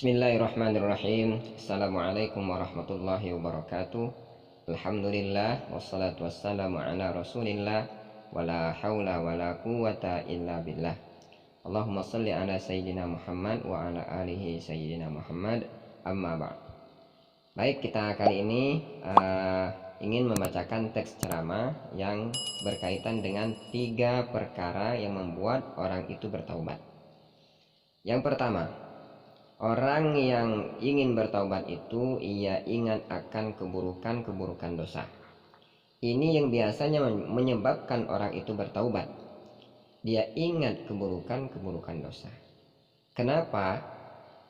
Bismillahirrahmanirrahim. Assalamualaikum warahmatullahi wabarakatuh. Alhamdulillah wassalatu wassalamu ala Rasulillah wala haula wala quwata illa billah. Allahumma salli ala sayyidina Muhammad wa ala alihi sayyidina Muhammad. Amma ba'd. Baik, kita kali ini ingin membacakan teks ceramah yang berkaitan dengan 3 perkara yang membuat orang itu bertaubat. Yang pertama, orang yang ingin bertaubat itu ia ingat akan keburukan-keburukan dosa. Ini yang biasanya menyebabkan orang itu bertaubat. Dia ingat keburukan-keburukan dosa. Kenapa?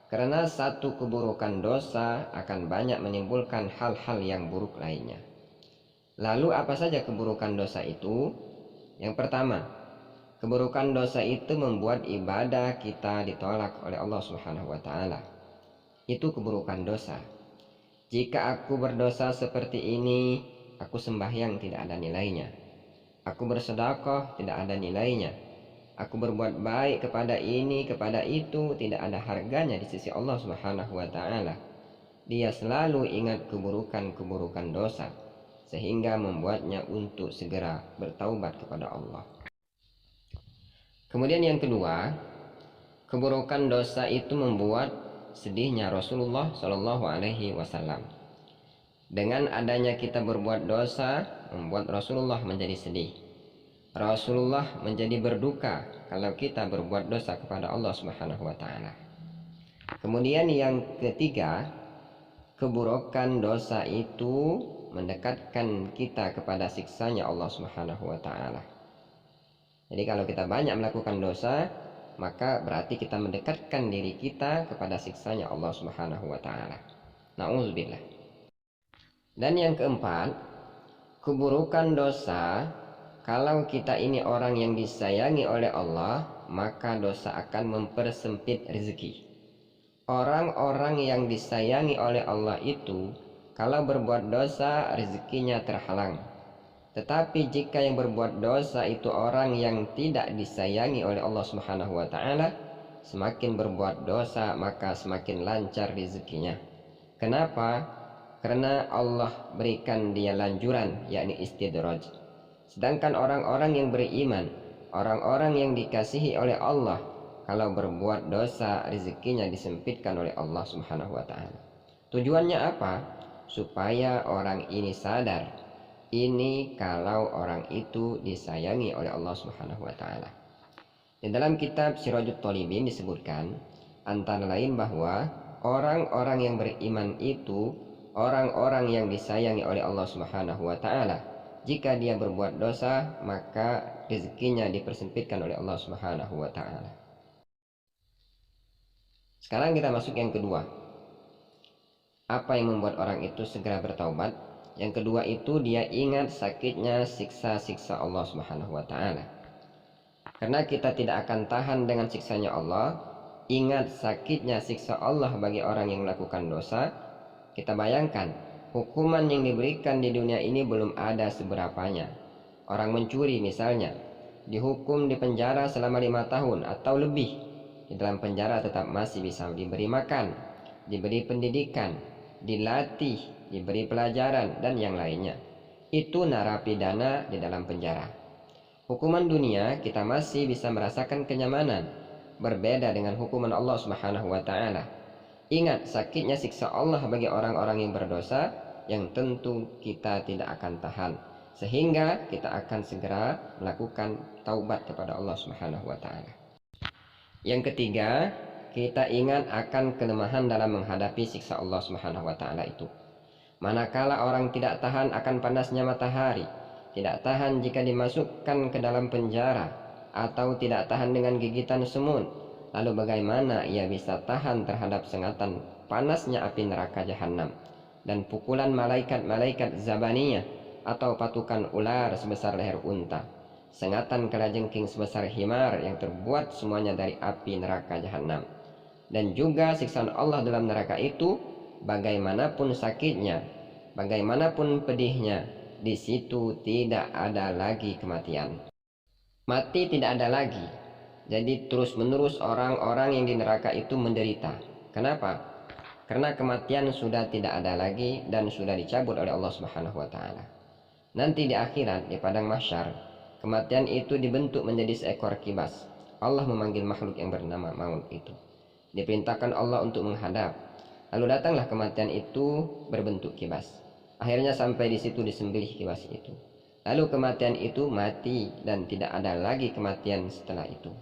Karena satu keburukan dosa akan banyak menimbulkan hal-hal yang buruk lainnya. Lalu apa saja keburukan dosa itu? Yang pertama, keburukan dosa itu membuat ibadah kita ditolak oleh Allah Subhanahu wa taala. Itu keburukan dosa. Jika aku berdosa seperti ini, aku sembahyang tidak ada nilainya. Aku bersedekah tidak ada nilainya. Aku berbuat baik kepada ini, kepada itu, tidak ada harganya di sisi Allah Subhanahu wa taala. Dia selalu ingat keburukan-keburukan dosa sehingga membuatnya untuk segera bertaubat kepada Allah. Kemudian yang kedua, keburukan dosa itu membuat sedihnya Rasulullah Shallallahu Alaihi Wasallam. Dengan adanya kita berbuat dosa, membuat Rasulullah menjadi sedih. Rasulullah menjadi berduka kalau kita berbuat dosa kepada Allah Subhanahu Wa Taala. Kemudian yang ketiga, keburukan dosa itu mendekatkan kita kepada siksanya Allah Subhanahu Wa Taala. Jadi kalau kita banyak melakukan dosa, maka berarti kita mendekatkan diri kita kepada siksanya Allah Subhanahu wa taala. Nauzubillah. Dan yang keempat, keburukan dosa, kalau kita ini orang yang disayangi oleh Allah, maka dosa akan mempersempit rezeki. Orang-orang yang disayangi oleh Allah itu, kalau berbuat dosa, rezekinya terhalang. Tetapi jika yang berbuat dosa itu orang yang tidak disayangi oleh Allah Subhanahu wa taala, semakin berbuat dosa maka semakin lancar rezekinya. Kenapa? Karena Allah berikan dia lanjuran, yakni istidraj. Sedangkan orang-orang yang beriman, orang-orang yang dikasihi oleh Allah, kalau berbuat dosa rezekinya disempitkan oleh Allah Subhanahu wa taala. Tujuannya apa? Supaya orang ini sadar, ini kalau orang itu disayangi oleh Allah Subhanahu wa taala. Di dalam kitab Sirajut Thalibin disebutkan antara lain bahwa orang-orang yang beriman itu orang-orang yang disayangi oleh Allah Subhanahu wa taala. Jika dia berbuat dosa, maka rezekinya dipersempitkan oleh Allah Subhanahu wa taala. Sekarang kita masuk yang kedua. Apa yang membuat orang itu segera bertaubat? Yang kedua itu dia ingat sakitnya siksa-siksa Allah Subhanahu wa taala. Karena kita tidak akan tahan dengan siksanya Allah, ingat sakitnya siksa Allah bagi orang yang melakukan dosa. Kita bayangkan, hukuman yang diberikan di dunia ini belum ada seberapanya. Orang mencuri misalnya, dihukum di penjara selama 5 tahun atau lebih. Di dalam penjara tetap masih bisa diberi makan, diberi pendidikan, dilatih, diberi pelajaran, dan yang lainnya. Itu narapidana di dalam penjara. Hukuman dunia kita masih bisa merasakan kenyamanan, berbeda dengan hukuman Allah Subhanahu wa taala. Ingat sakitnya siksa Allah bagi orang-orang yang berdosa, yang tentu kita tidak akan tahan, sehingga kita akan segera melakukan taubat kepada Allah Subhanahu wa taala. Yang ketiga, kita ingat akan kelemahan dalam menghadapi siksa Allah Subhanahu wa taala itu. Manakala orang tidak tahan akan panasnya matahari, tidak tahan jika dimasukkan ke dalam penjara, atau tidak tahan dengan gigitan semut, lalu bagaimana ia bisa tahan terhadap sengatan panasnya api neraka jahanam dan pukulan malaikat-malaikat zabaniyah atau patukan ular sebesar leher unta, sengatan kalajengking sebesar himar yang terbuat semuanya dari api neraka jahanam, dan juga siksaan Allah dalam neraka itu. Bagaimanapun sakitnya, bagaimanapun pedihnya, di situ tidak ada lagi kematian. Mati tidak ada lagi. Jadi terus-menerus orang-orang yang di neraka itu menderita. Kenapa? Karena kematian sudah tidak ada lagi dan sudah dicabut oleh Allah Subhanahu wa taala. Nanti di akhirat, di padang mahsyar, kematian itu dibentuk menjadi seekor kibas. Allah memanggil makhluk yang bernama maut itu. Diperintahkan Allah untuk menghadap. Lalu datanglah kematian itu berbentuk kibas. Akhirnya sampai di situ disembelih kibas itu. Lalu kematian itu mati dan tidak ada lagi kematian setelah itu.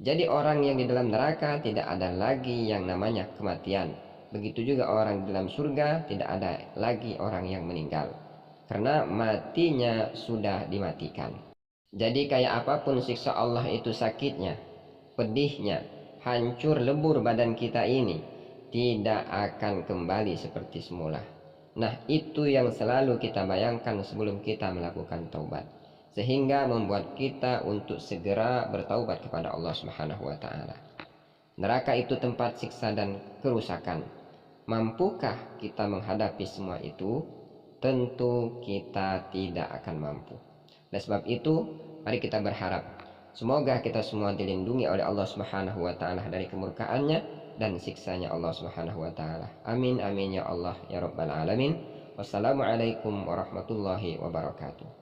Jadi orang yang di dalam neraka tidak ada lagi yang namanya kematian. Begitu juga orang di dalam surga tidak ada lagi orang yang meninggal. Karena matinya sudah dimatikan. Jadi kayak apapun siksa Allah itu sakitnya, pedihnya, hancur lebur badan kita ini, tidak akan kembali seperti semula. Nah, itu yang selalu kita bayangkan sebelum kita melakukan taubat, sehingga membuat kita untuk segera bertaubat kepada Allah Subhanahu wa taala. Neraka itu tempat siksa dan kerusakan. Mampukah kita menghadapi semua itu? Tentu kita tidak akan mampu. Oleh sebab itu, mari kita berharap semoga kita semua dilindungi oleh Allah Subhanahu wa taala dari kemurkaannya dan siksanya Allah Subhanahu wa taala. Amin amin ya Allah ya rabbal alamin. Wassalamualaikum warahmatullahi wabarakatuh.